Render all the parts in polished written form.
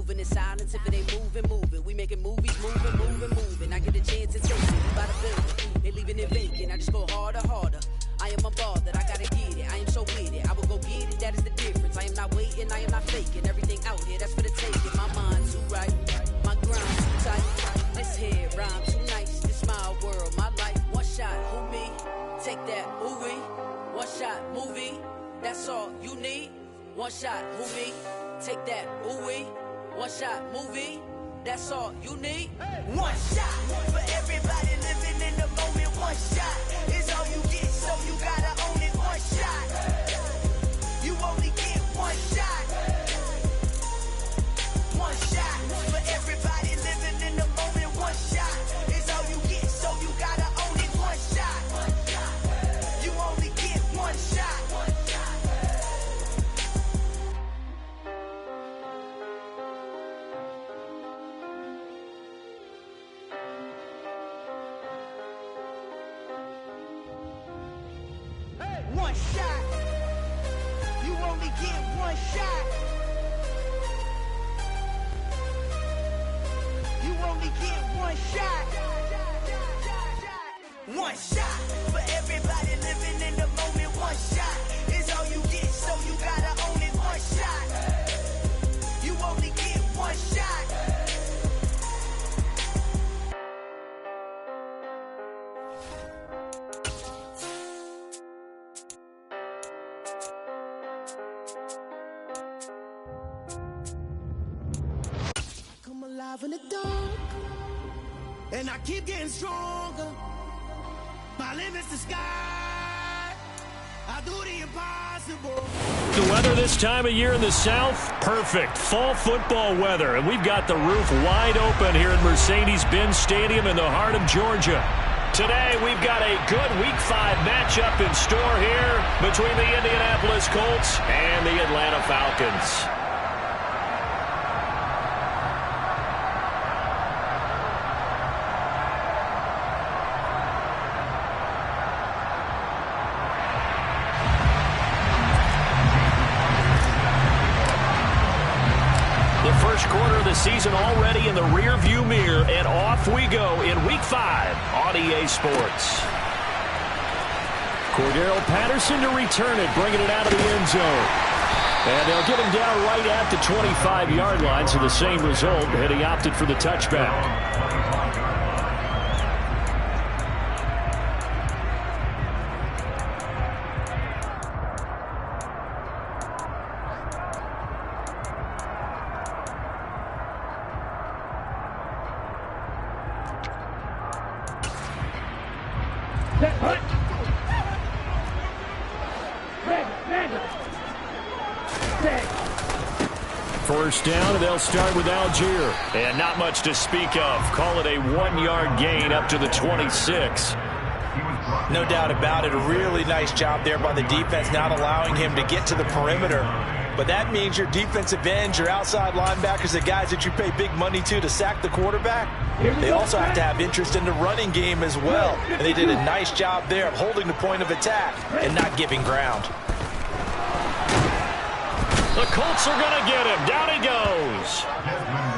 moving in silence. If it ain't moving, moving. We making movies, moving. I get a chance to taste it. We by the building, they leaving it vacant. I just go harder. I am unbothered, I gotta get it. I am so with it. I will go get it, that is the difference. I am not waiting, I am not faking. Everything out here, that's for the taking. My mind too right, my grind too tight. This here rhyme too nice. This my world, my life. One shot, who me? Take that, ooh-wee. One shot, movie. That's all you need. One shot, who me? Take that, ooh-wee. One shot, movie. That's all you need. One shot for everybody living in the moment. One shot is all you get, so you gotta own it. One shot, you only get one shot. One shot for everybody living in the moment. One shot is all you get, so you gotta own it. One shot, you only get one shot. One shot. You only get one shot. You only get one shot. One shot for everybody living in the moment. One shot is all you get, so you gotta own it. One shot. You only get one shot. In the dark, and I keep getting stronger. My limit's the sky. I do the impossible. The weather this time of year in the South, perfect. Fall football weather, and we've got the roof wide open here at Mercedes-Benz Stadium in the heart of Georgia. Today, we've got a good Week 5 matchup in store here between the Indianapolis Colts and the Atlanta Falcons. Quarter of the season already in the rear-view mirror, and off we go in Week 5 on EA Sports. Cordero Patterson to return it, bringing it out of the end zone. And they'll get him down right at the 25-yard line, so the same result, and he opted for the touchback. First down, and they'll start with Algier. And not much to speak of. Call it a 1-yard gain up to the 26. No doubt about it. A really nice job there by the defense, not allowing him to get to the perimeter. But that means your defensive ends, your outside linebackers, the guys that you pay big money to sack the quarterback, they also have to have interest in the running game as well. And they did a nice job there of holding the point of attack and not giving ground. The Colts are going to get him. Down he goes.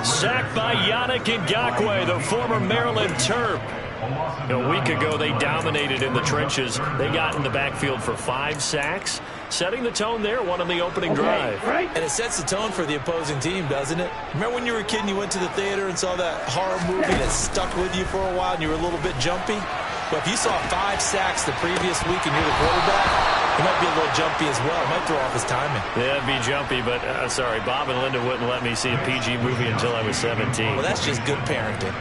Sacked by Yannick Ngakoue, the former Maryland Terp. A week ago, they dominated in the trenches. They got in the backfield for 5 sacks, setting the tone there, one on the opening drive. And it sets the tone for the opposing team, doesn't it? Remember when you were a kid and you went to the theater and saw that horror movie that stuck with you for a while and you were a little bit jumpy? But if you saw 5 sacks the previous week and you're the quarterback, it might be a little jumpy as well. It might throw off his timing. Yeah, it'd be jumpy, but sorry, Bob and Linda wouldn't let me see a PG movie until I was 17. Well, that's just good parenting.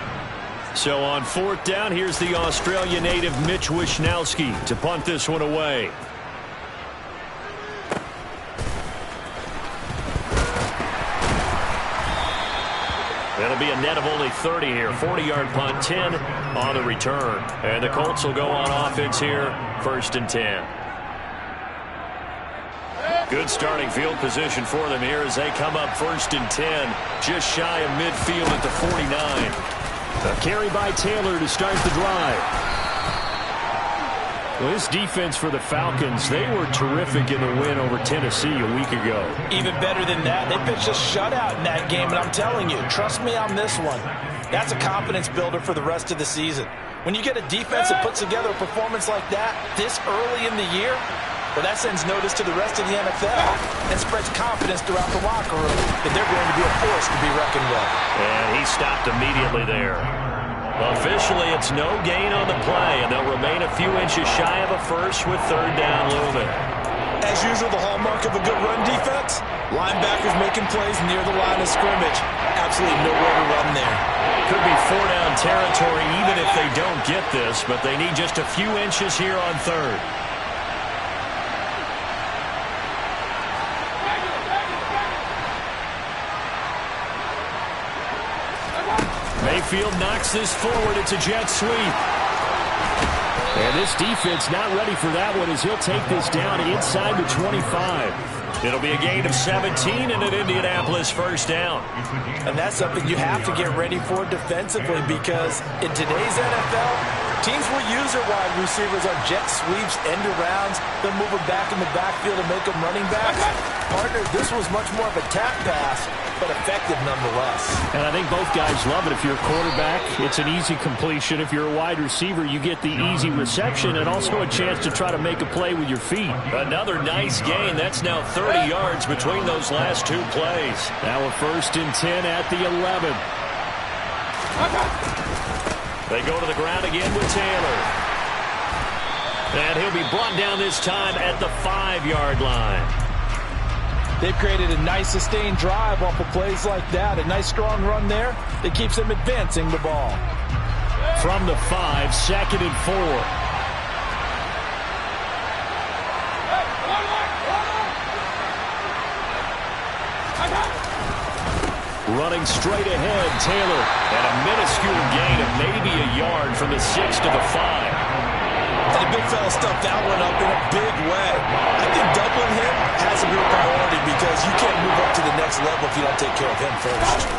So on 4th down, here's the Australia native Mitch Wishnowsky to punt this one away. That'll be a net of only 30 here. 40-yard punt, 10 on the return. And the Colts will go on offense here, 1st and 10. Good starting field position for them here as they come up 1st and 10, just shy of midfield at the 49. A carry by Taylor to start the drive. Well, this defense for the Falcons, they were terrific in the win over Tennessee a week ago. Even better than that, they pitched a shutout in that game, and I'm telling you, trust me on this one. That's a confidence builder for the rest of the season. When you get a defense that puts together a performance like that this early in the year, well, that sends notice to the rest of the NFL and spreads confidence throughout the locker room that they're going to be a force to be reckoned with. And he stopped immediately there. Officially, it's no gain on the play, and they'll remain a few inches shy of a first with third down looming. As usual, the hallmark of a good run defense, linebackers making plays near the line of scrimmage. Absolutely nowhere to run there. Could be four-down territory even if they don't get this, but they need just a few inches here on third. Mayfield knocks this forward. It's a jet sweep. And this defense not ready for that one as he'll take this down inside the 25. It'll be a gain of 17 and an Indianapolis first down. And that's something you have to get ready for defensively because in today's NFL, teams will use their wide receivers on jet sweeps, end arounds. They'll move them back in the backfield and make them running backs. Partner, this was much more of a tap pass, but effective nonetheless. And I think both guys love it. If you're a quarterback, it's an easy completion. If you're a wide receiver, you get the easy reception and also a chance to try to make a play with your feet. Another nice gain. That's now 30 yards between those last two plays. Now a 1st and 10 at the 11. They go to the ground again with Taylor. And he'll be brought down this time at the 5-yard line. They've created a nice sustained drive off of plays like that. A nice strong run there that keeps them advancing the ball. From the 5, 2nd and 4. Running straight ahead, Taylor. And a minuscule gain of maybe a yard from the 6 to the 5. And the big fella stuffed that one up in a big way. I think doubling him has a real priority because you can't move up to the next level if you don't take care of him first.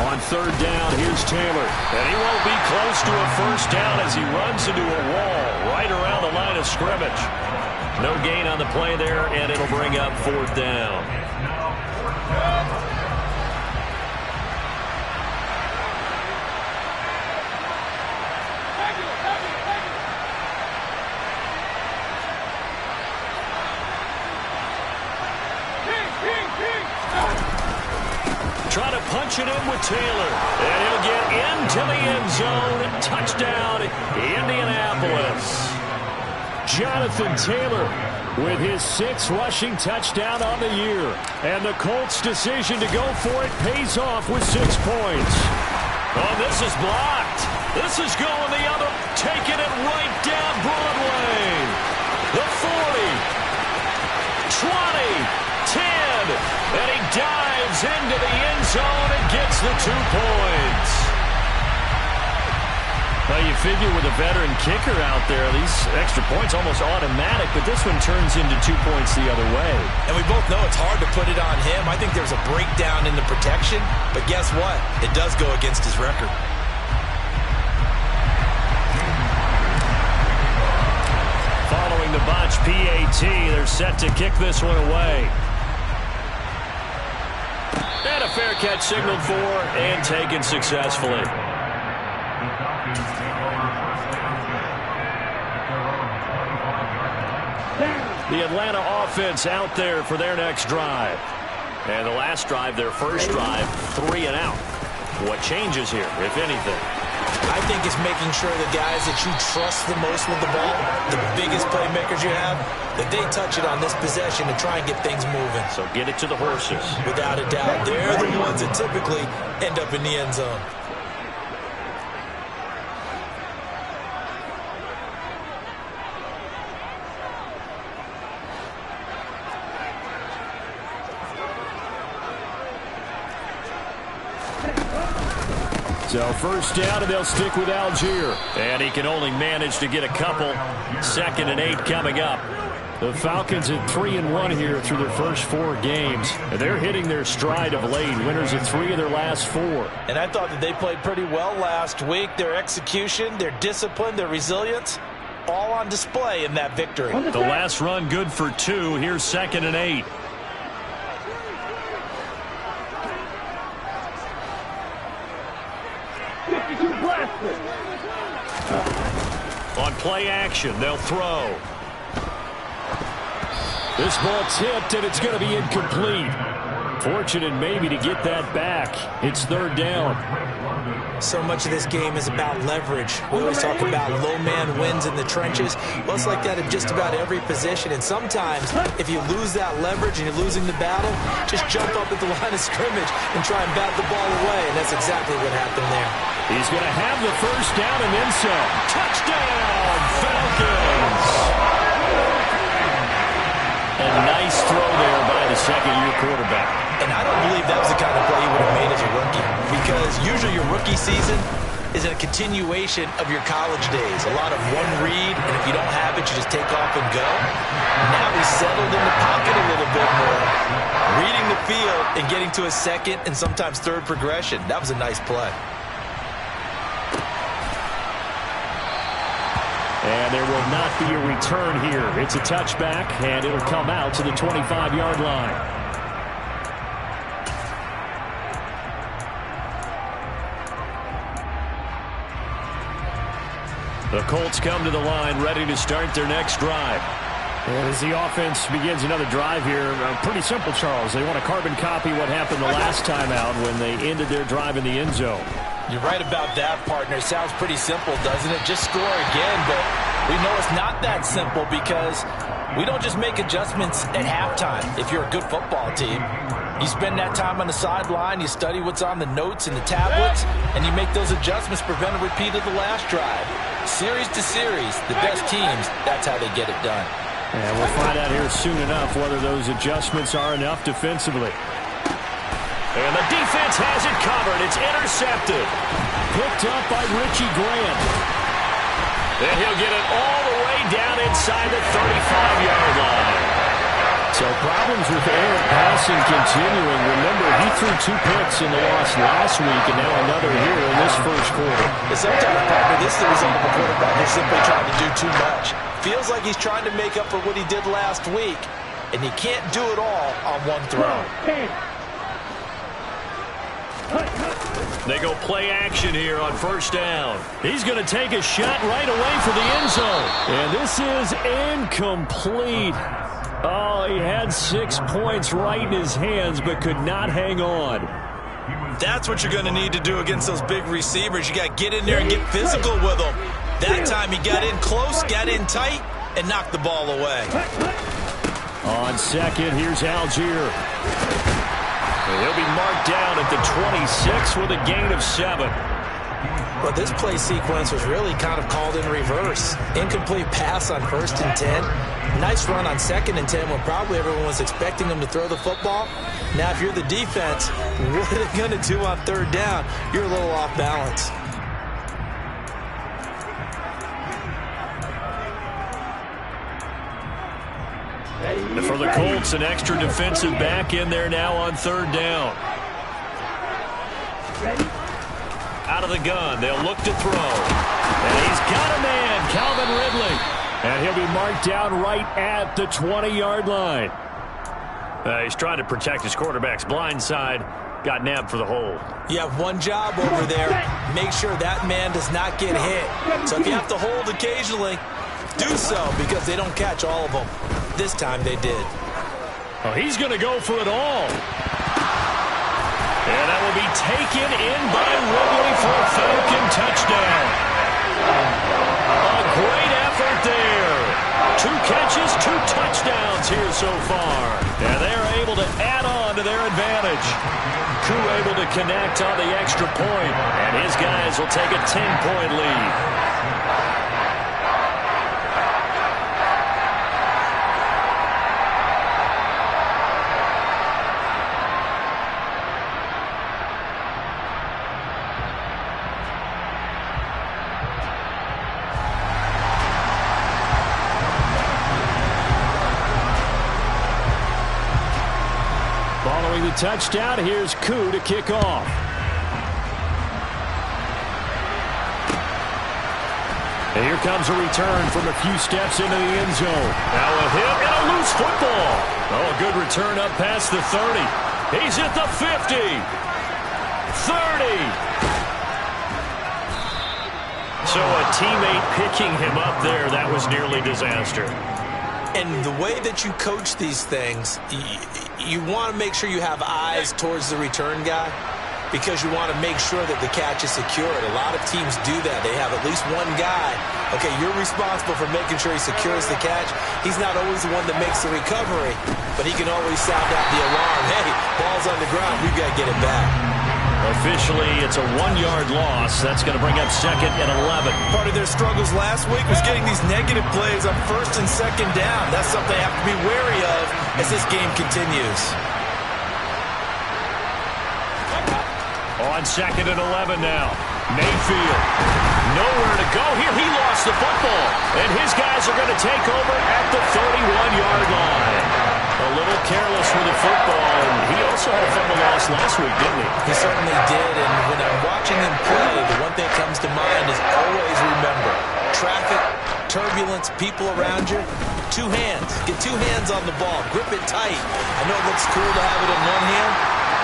On 3rd down, here's Taylor. And he won't be close to a first down as he runs into a wall right around the line of scrimmage. No gain on the play there, and it'll bring up 4th down. Trying to punch it in with Taylor. And he'll get into the end zone. Touchdown, Indianapolis. Jonathan Taylor with his 6th rushing touchdown on the year. And the Colts' decision to go for it pays off with 6 points. Oh, this is blocked. This is going the other, taking it right down Broadway. The 40, 20, 10. And he dives into the end zone and gets the 2 points. Well, you figure with a veteran kicker out there, these extra points almost automatic, but this one turns into 2 points the other way. And we both know it's hard to put it on him. I think there's a breakdown in the protection, but guess what? It does go against his record. Following the botch PAT, they're set to kick this one away. And a fair catch signaled for and taken successfully. The Atlanta offense out there for their next drive. And the last drive, their first drive, 3 and out. What changes here, if anything? I think it's making sure the guys that you trust the most with the ball, the biggest playmakers you have, that they touch it on this possession and try and get things moving. So get it to the horses. Without a doubt, they're the ones that typically end up in the end zone. So 1st down, and they'll stick with Algier. And he can only manage to get a couple. 2nd and 8 coming up. The Falcons at 3-1 here through their first 4 games. And they're hitting their stride of late. Winners of 3 of their last 4. And I thought that they played pretty well last week. Their execution, their discipline, their resilience, all on display in that victory. The last run good for 2. Here's 2nd and 8. On play action, they'll throw. This ball tipped, and it's going to be incomplete. Fortunate maybe to get that back. It's 3rd down. So much of this game is about leverage. We always talk about low man wins in the trenches. Well, it's like that in just about every position. And sometimes, if you lose that leverage and you're losing the battle, just jump up at the line of scrimmage and try and bat the ball away. And that's exactly what happened there. He's going to have the 1st down and then some. Touchdown, Falcons! A nice throw there by the second-year quarterback. And I don't believe that was the kind of play he would have made as a rookie, because usually your rookie season is a continuation of your college days. A lot of one read, and if you don't have it, you just take off and go. Now he's settled in the pocket a little bit more, reading the field and getting to a 2nd and sometimes 3rd progression. That was a nice play. And there will not be a return here. It's a touchback, and it'll come out to the 25-yard line. The Colts come to the line, ready to start their next drive. And as the offense begins another drive here, pretty simple, Charles. They want to carbon copy what happened the last time out when they ended their drive in the end zone. You're right about that, partner. Sounds pretty simple, doesn't it? Just score again, but we know it's not that simple because we don't just make adjustments at halftime. If you're a good football team, you spend that time on the sideline, you study what's on the notes and the tablets, and you make those adjustments, prevent a repeat of the last drive. Series to series, the best teams, that's how they get it done. And we'll find out here soon enough whether those adjustments are enough defensively. And the defense has it covered. It's intercepted. Picked up by Richie Grant. And he'll get it all the way down inside the 35-yard line. So problems with Aaron passing continuing. Remember, he threw 2 picks in the loss last week, and now another here in this first quarter. And sometimes, partner, this is the result of a quarterback who's simply trying to do too much. Feels like he's trying to make up for what he did last week, and he can't do it all on one throw. They go play action here on 1st down. He's going to take a shot right away for the end zone. And this is incomplete. Oh, he had 6 points right in his hands, but could not hang on. That's what you're going to need to do against those big receivers. You got to get in there and get physical with them. That time he got in close, got in tight, and knocked the ball away. On 2nd, here's Algier. He'll be marked down at the 26 with a gain of 7. Well, this play sequence was really kind of called in reverse. Incomplete pass on 1st and 10. Nice run on 2nd and 10 when probably everyone was expecting him to throw the football. Now, if you're the defense, what are they going to do on 3rd down? You're a little off balance. And for the Colts, an extra defensive back in there now on 3rd down. Out of the gun, they'll look to throw. And he's got a man, Calvin Ridley. And he'll be marked down right at the 20-yard line. He's trying to protect his quarterback's blind side. Got nabbed for the hold. You have one job over there. Make sure that man does not get hit. So if you have to hold occasionally, do so because they don't catch all of them. This time they did. Oh, he's going to go for it all. And that will be taken in by Ridley for a Falcon touchdown. A great effort there. 2 catches, 2 touchdowns here so far. And they're able to add on to their advantage. Koo able to connect on the extra point. And his guys will take a 10-point lead. Following the touchdown, here's Koo to kick off. And here comes a return from a few steps into the end zone. Now a hit and a loose football. Oh, a good return up past the 30. He's at the 50. 30. So a teammate picking him up there, that was nearly disaster. And the way that you coach these things, you want to make sure you have eyes towards the return guy because you want to make sure that the catch is secured. A lot of teams do that. They have at least one guy. Okay, you're responsible for making sure he secures the catch. He's not always the one that makes the recovery, but he can always sound out the alarm. Hey, ball's on the ground. We've got to get it back. Officially, it's a 1-yard loss. That's going to bring up 2nd and 11. Part of their struggles last week was getting these negative plays on 1st and 2nd down. That's something they have to be wary of as this game continues. On 2nd and 11 now. Mayfield. Nowhere to go here. He lost the football. And his guys are going to take over at the 31-yard line. A little careless with the football. And he also had a fumble loss last week, didn't he? He certainly did. And when I'm watching him play, the one thing that comes to mind is always remember, traffic, turbulence, people around you, 2 hands. Get 2 hands on the ball. Grip it tight. I know it looks cool to have it in one hand.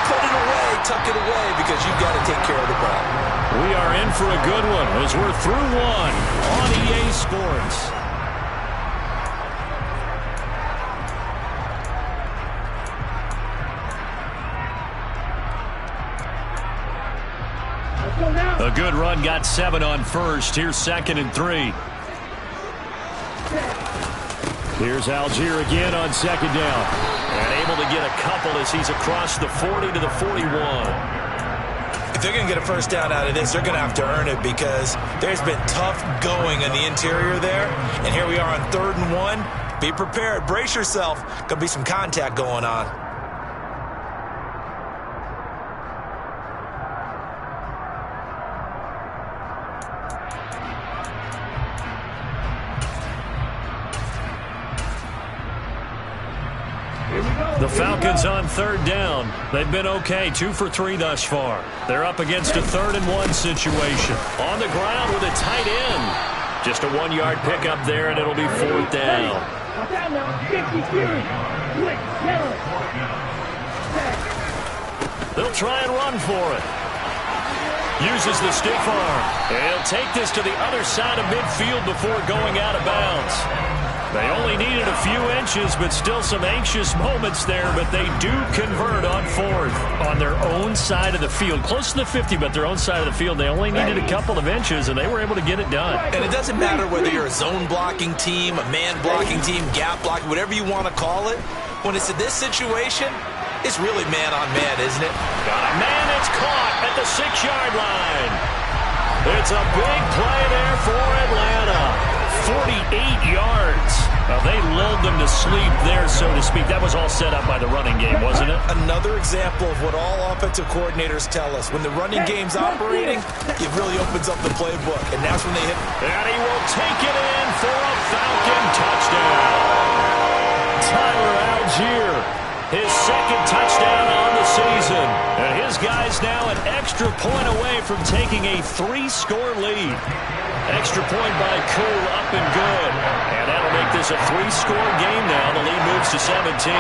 Put it away, tuck it away, because you've got to take care of the ball. We are in for a good one as we're through one on EA Sports. A good run, got 7 on 1st. Here's 2nd and 3. Here's Algier again on 2nd down. And able to get a couple as he's across the 40 to the 41. If they're going to get a first down out of this, they're going to have to earn it because there's been tough going in the interior there. And here we are on 3rd and 1. Be prepared. Brace yourself. Going to be some contact going on. The Falcons on 3rd down. They've been okay, 2 for 3 thus far. They're up against a 3rd and 1 situation. On the ground with a tight end. Just a 1-yard pickup there, and it'll be 4th down. They'll try and run for it. Uses the stiff arm. And he'll take this to the other side of midfield before going out of bounds. They only needed a few inches, but still some anxious moments there, but they do convert on 4th on their own side of the field. Close to the 50, but their own side of the field. They only needed a couple of inches, and they were able to get it done. And it doesn't matter whether you're a zone blocking team, a man blocking team, gap blocking, whatever you want to call it. When it's in this situation, it's really man on man, isn't it? Got a man that's caught at the 6-yard line. It's a big play there for Atlanta. 48 yards. They lulled them to sleep there, so to speak. That was all set up by the running game, wasn't it? Another example of what all offensive coordinators tell us. When the running game's operating, it really opens up the playbook, and that's when they hit. And he will take it in for a Falcon touchdown. Tyler Algier, his 2nd touchdown on the season. And his guys now an extra point away from taking a 3-score lead. Extra point by Koo, up and good. And that'll make this a 3-score game now. The lead moves to 17.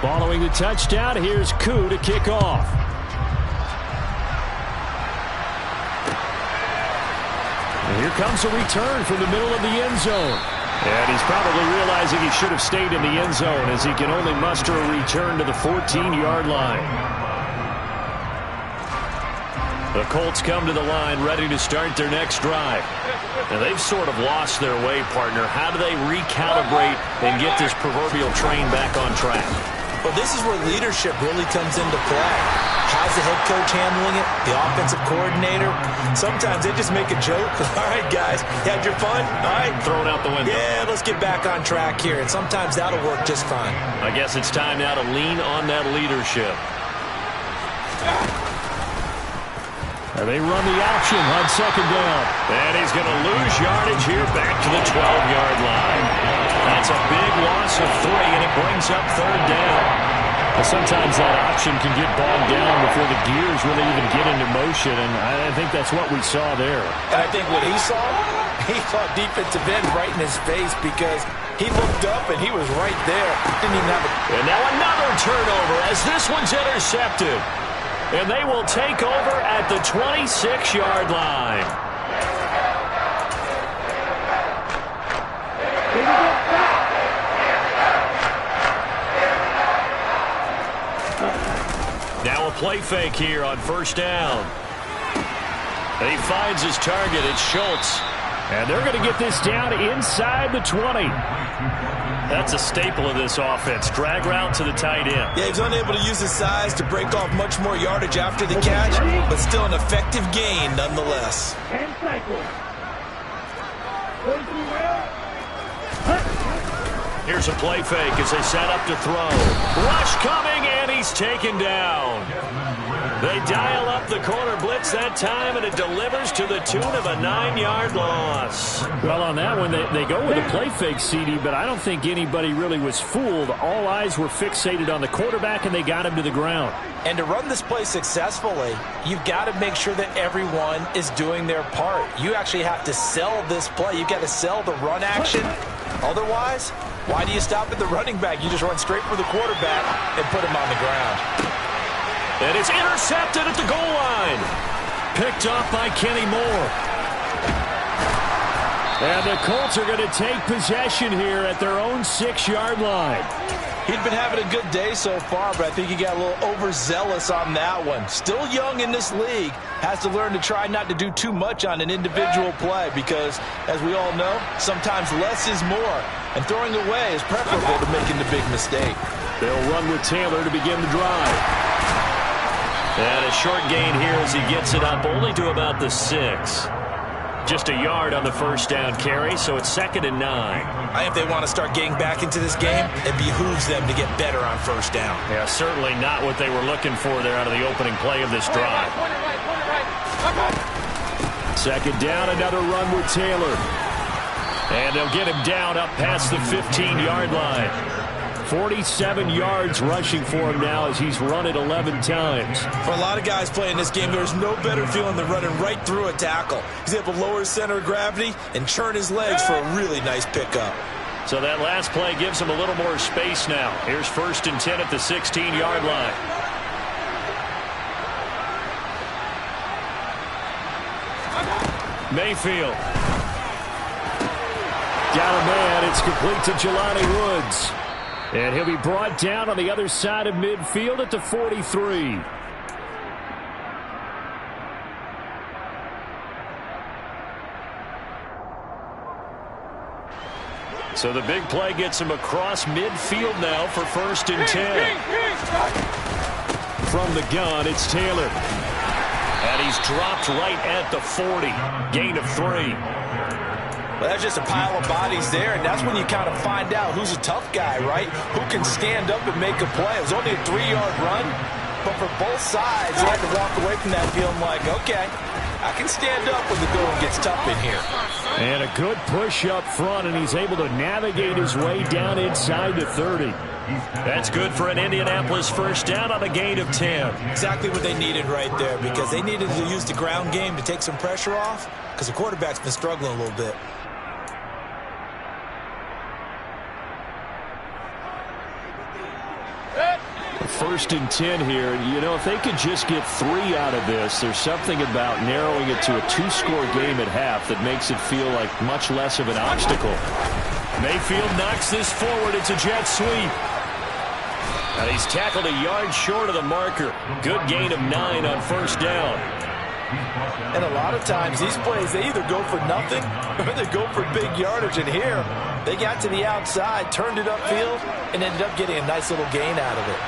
Following the touchdown, here's Koo to kick off. And here comes a return from the middle of the end zone. And he's probably realizing he should have stayed in the end zone as he can only muster a return to the 14-yard line. The Colts come to the line ready to start their next drive. And they've sort of lost their way, partner. How do they recalibrate and get this proverbial train back on track? Well, this is where leadership really comes into play. How's the head coach handling it? The offensive coordinator? Sometimes they just make a joke. All right, guys, you had your fun? All right. Throw it out the window. Yeah, let's get back on track here. And sometimes that'll work just fine. I guess it's time now to lean on that leadership. And they run the option on second down. And he's going to lose yardage here back to the 12-yard line. That's a big loss of 3, and it brings up third down. Well, sometimes that option can get bogged down before the gears really even get into motion, and I think that's what we saw there. And I think what he saw defensive end right in his face because he looked up and he was right there. Didn't even have a... And now another turnover as this one's intercepted. And they will take over at the 26-yard line. Now a play fake here on first down. And he finds his target. It's Schultz. And they're going to get this down inside the 20. That's a staple of this offense. Drag route to the tight end. Yeah, he's unable to use his size to break off much more yardage after the catch, but still an effective gain nonetheless. Here's a play fake as they set up to throw. Rush coming, and he's taken down. They dial up the corner blitz that time, and it delivers to the tune of a 9-yard loss. Well, on that one, they go with a play fake, CD, but I don't think anybody really was fooled. All eyes were fixated on the quarterback, and they got him to the ground. And to run this play successfully, you've got to make sure that everyone is doing their part. You actually have to sell this play. You've got to sell the run action. Otherwise, why do you stop at the running back? You just run straight for the quarterback and put him on the ground. And it's intercepted at the goal line. Picked off by Kenny Moore. And the Colts are going to take possession here at their own 6-yard line. He'd been having a good day so far, but I think he got a little overzealous on that one. Still young in this league. Has to learn to try not to do too much on an individual play because, as we all know, sometimes less is more. And throwing away is preferable to making the big mistake. They'll run with Taylor to begin the drive. And a short gain here as he gets it up only to about the 6. Just a yard on the first down carry, so it's 2nd and 9. I think if they want to start getting back into this game, it behooves them to get better on first down. Yeah, certainly not what they were looking for there out of the opening play of this drive. 2nd down, another run with Taylor. And they'll get him down up past the 15-yard line. 47 yards rushing for him now as he's run it 11 times. For a lot of guys playing this game, there's no better feeling than running right through a tackle. He's able to lower his center of gravity and churn his legs for a really nice pickup. So that last play gives him a little more space now. Here's 1st and 10 at the 16-yard line. Mayfield. Down a man. It's complete to Jelani Woods. And he'll be brought down on the other side of midfield at the 43. So the big play gets him across midfield now for 1st and 10. From the gun, it's Taylor. And he's dropped right at the 40. Gain of 3. Well, that's just a pile of bodies there, and that's when you kind of find out who's a tough guy, right? Who can stand up and make a play. It was only a 3-yard run, but for both sides, they had to walk away from that feeling like, okay, I can stand up when the going gets tough in here. And a good push up front, and he's able to navigate his way down inside the 30. That's good for an Indianapolis first down on a gain of 10. Exactly what they needed right there because they needed to use the ground game to take some pressure off because the quarterback's been struggling a little bit. First and 10 here. You know, if they could just get 3 out of this, there's something about narrowing it to a 2-score game at half that makes it feel like much less of an obstacle. Mayfield knocks this forward. It's a jet sweep. And he's tackled a yard short of the marker. Good gain of 9 on first down. And a lot of times these plays, they either go for nothing or they go for big yardage. And here, they got to the outside, turned it upfield, and ended up getting a nice little gain out of it.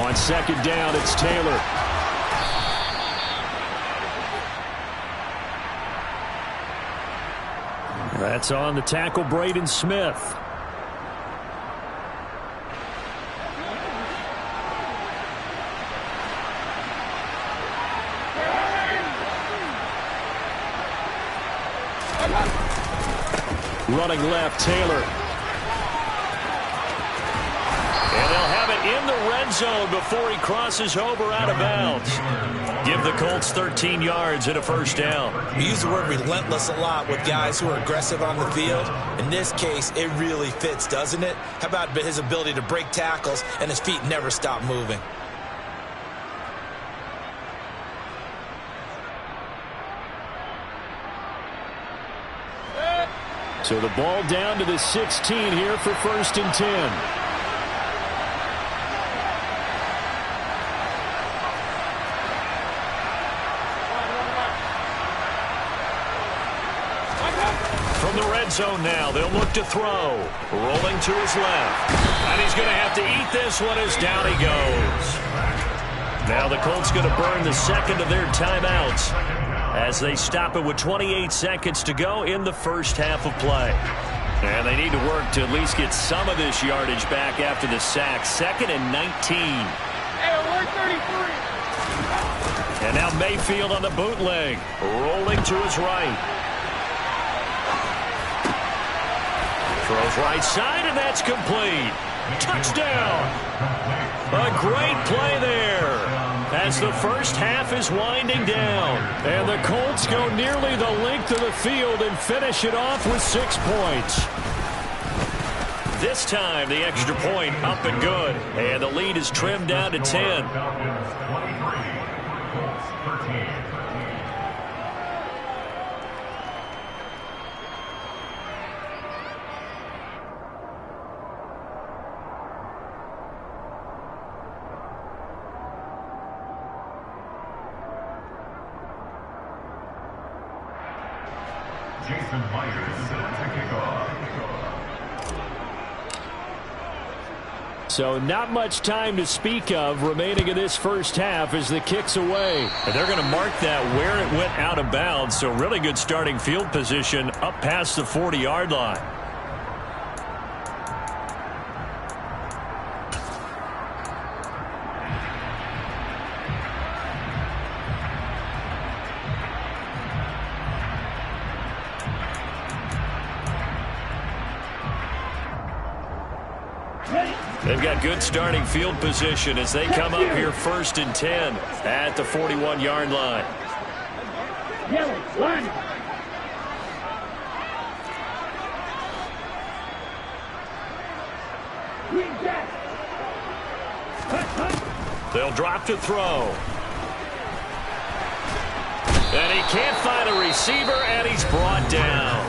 On second down, it's Taylor. That's on the tackle, Braden Smith. Running left, Taylor. And they'll have it in the red zone before he crosses over out of bounds. Give the Colts 13 yards and a first down. We use the word relentless a lot with guys who are aggressive on the field. In this case, it really fits, doesn't it? How about his ability to break tackles and his feet never stop moving? So the ball down to the 16 here for 1st and 10. From the red zone now, they'll look to throw. Rolling to his left. And he's going to have to eat this one as down he goes. Now the Colts going to burn the second of their timeouts as they stop it with 28 seconds to go in the first half of play. And they need to work to at least get some of this yardage back after the sack. 2nd and 19. And now Mayfield on the bootleg. Rolling to his right. Throws right side, and that's complete. Touchdown. A great play there as the first half is winding down. And the Colts go nearly the length of the field and finish it off with 6 points. This time, the extra point up and good. And the lead is trimmed down to 10. Jason Myers set to kick off. So not much time to speak of remaining in this first half as the kick's away. And they're going to mark that where it went out of bounds. So really good starting field position up past the 40-yard line. They've got good starting field position as they come up here 1st and 10 at the 41-yard line. They'll drop to throw. And he can't find a receiver, and he's brought down.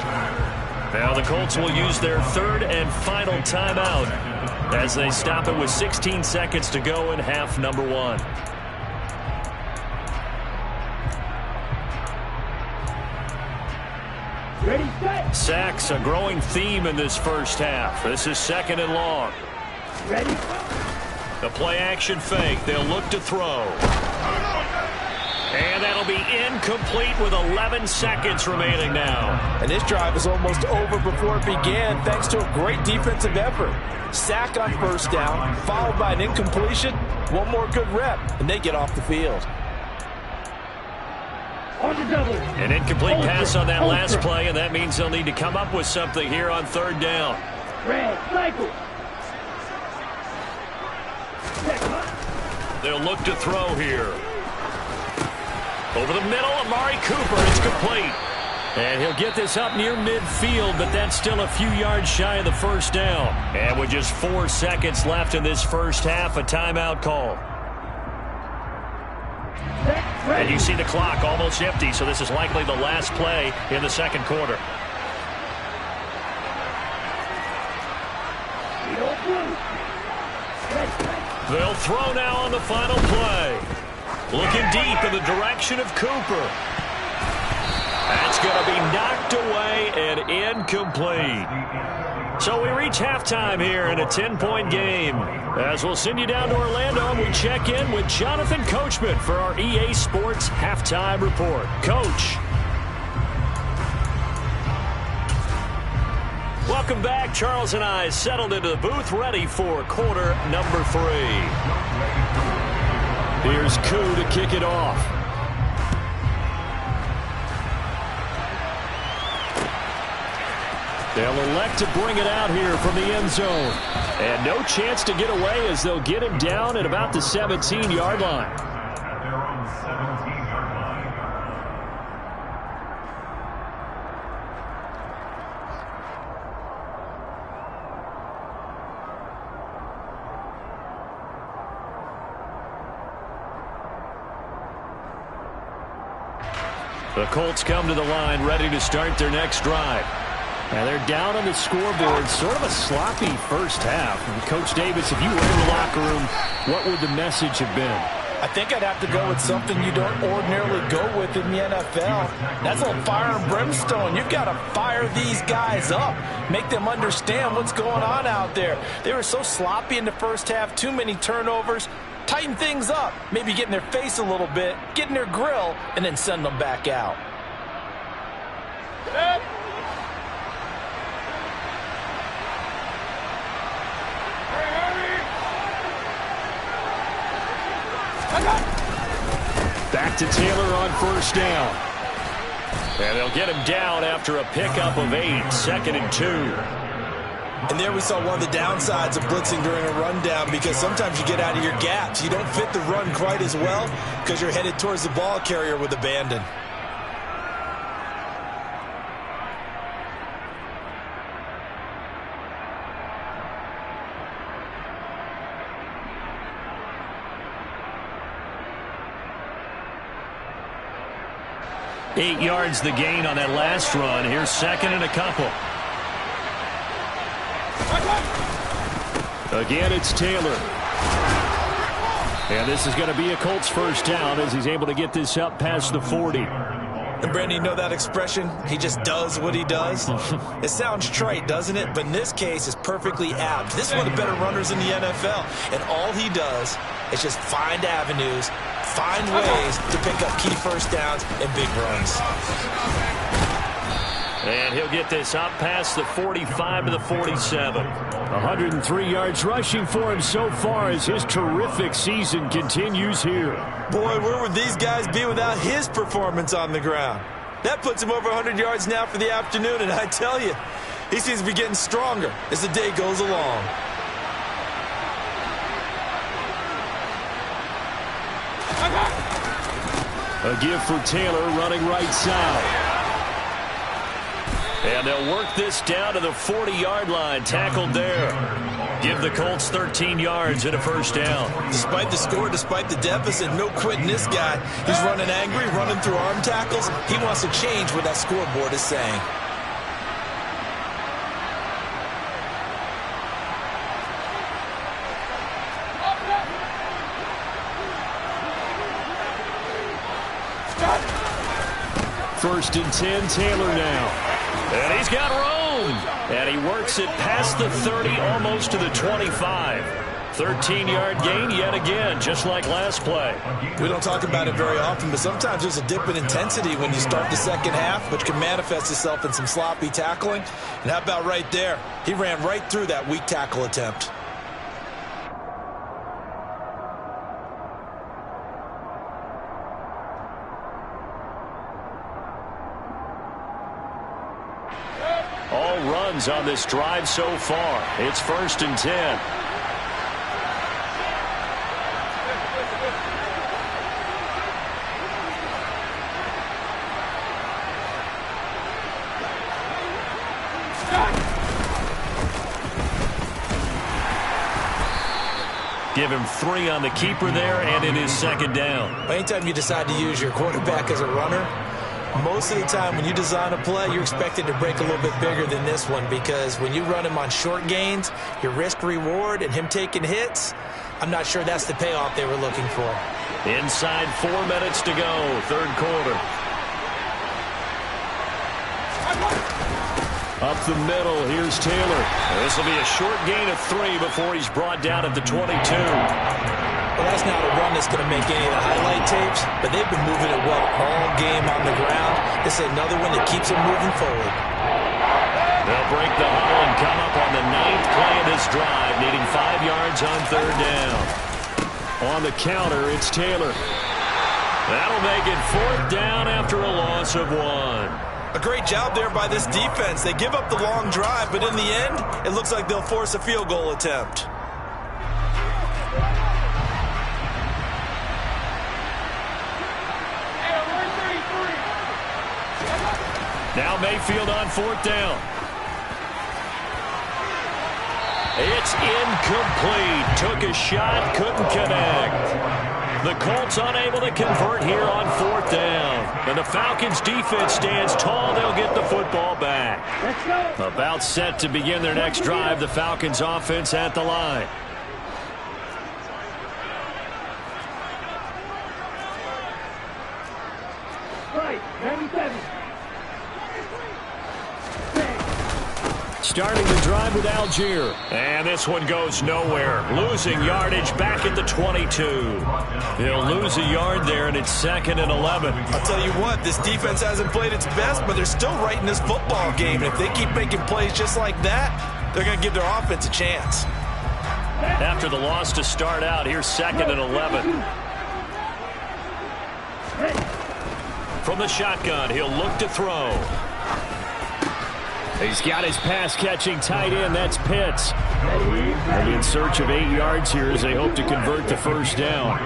Now the Colts will use their 3rd and final timeout as they stop it with 16 seconds to go in half number 1. Ready, set. Sacks, a growing theme in this first half. This is 2nd and long. Ready. The play action fake. They'll look to throw. And that'll be incomplete with 11 seconds remaining now. And this drive is almost over before it began thanks to a great defensive effort. Sack on 1st down, followed by an incompletion. One more good rep, and they get off the field. On the double. An incomplete pass on that last play, and that means they'll need to come up with something here on 3rd down. Red, cycle. They'll look to throw here. Over the middle, Amari Cooper. It's complete. And he'll get this up near midfield, but that's still a few yards shy of the 1st down. And with just 4 seconds left in this first half, a timeout call. And you see the clock almost empty, so this is likely the last play in the 2nd quarter. They'll throw now on the final play. Looking deep in the direction of Cooper. That's going to be knocked away and incomplete. So we reach halftime here in a 10-point game. As we'll send you down to Orlando, and we check in with Jonathan Coachman for our EA Sports Halftime Report. Coach. Welcome back. Charles and I settled into the booth, ready for quarter number 3. Here's Koo to kick it off. They'll elect to bring it out here from the end zone. And no chance to get away as they'll get him down at about the 17-yard line. At their own 17-yard line. The Colts come to the line ready to start their next drive. Now they're down on the scoreboard, sort of a sloppy first half. And Coach Davis, if you were in the locker room, what would the message have been? I think I'd have to go with something you don't ordinarily go with in the NFL. That's a fire and brimstone. You've got to fire these guys up. Make them understand what's going on out there. They were so sloppy in the first half, too many turnovers. Tighten things up, maybe get in their face a little bit, get in their grill, and then send them back out. Back to Taylor on first down. And they'll get him down after a pickup of 8, 2nd and 2. And there we saw one of the downsides of blitzing during a rundown, because sometimes you get out of your gaps. You don't fit the run quite as well because you're headed towards the ball carrier with abandon. Eight yards the gain on that last run. Here's 2nd and a couple. Again, it's Taylor. And this is going to be a Colts first down as he's able to get this up past the 40. And Brandon, you know that expression? He just does what he does. It sounds trite, doesn't it? But in this case, it's perfectly apt. This is one of the better runners in the NFL. And all he does is just find avenues, find ways to pick up key first downs and big runs. And he'll get this up past the 45 to the 47. 103 yards rushing for him so far as his terrific season continues here. Boy, where would these guys be without his performance on the ground? That puts him over 100 yards now for the afternoon, and I tell you, he seems to be getting stronger as the day goes along. A give for Taylor running right side. And they'll work this down to the 40-yard line, tackled there. Give the Colts 13 yards and a first down. Despite the score, despite the deficit, no quitting this guy. He's running angry, running through arm tackles. He wants to change what that scoreboard is saying. First and 10, Taylor now. And he's got room. And he works it past the 30, almost to the 25. 13-yard gain yet again, just like last play. We don't talk about it very often, but sometimes there's a dip in intensity when you start the second half, which can manifest itself in some sloppy tackling. And how about right there? He ran right through that weak tackle attempt. All runs on this drive so far. It's first and 10. Give him 3 on the keeper there, and it is second down. Anytime you decide to use your quarterback as a runner, most of the time when you design a play, you're expected to break a little bit bigger than this one, because when you run him on short gains, your risk reward and him taking hits, I'm not sure that's the payoff they were looking for. Inside 4 minutes to go, third quarter. Up the middle, here's Taylor. This will be a short gain of 3 before he's brought down at the 22. Well, that's not a run that's going to make any of the highlight tapes, but they've been moving it well all game on the ground. This is another one that keeps them moving forward. They'll break the huddle and come up on the 9th play of this drive, needing 5 yards on third down. On the counter, it's Taylor. That'll make it 4th down after a loss of 1. A great job there by this defense. They give up the long drive, but in the end, it looks like they'll force a field goal attempt. Now Mayfield on 4th down. It's incomplete. Took a shot, couldn't connect. The Colts unable to convert here on 4th down. And the Falcons defense stands tall. They'll get the football back. Let's go. About set to begin their next drive. The Falcons offense at the line. Right, 97. Starting the drive with Algier. And this one goes nowhere. Losing yardage back at the 22. They'll lose a yard there, and it's 2nd and 11. I'll tell you what, this defense hasn't played its best, but they're still right in this football game. And if they keep making plays just like that, they're going to give their offense a chance. After the loss to start out, here's 2nd and 11. From the shotgun, he'll look to throw. He's got his pass-catching tight end. That's Pitts. And in search of 8 yards here as they hope to convert the first down.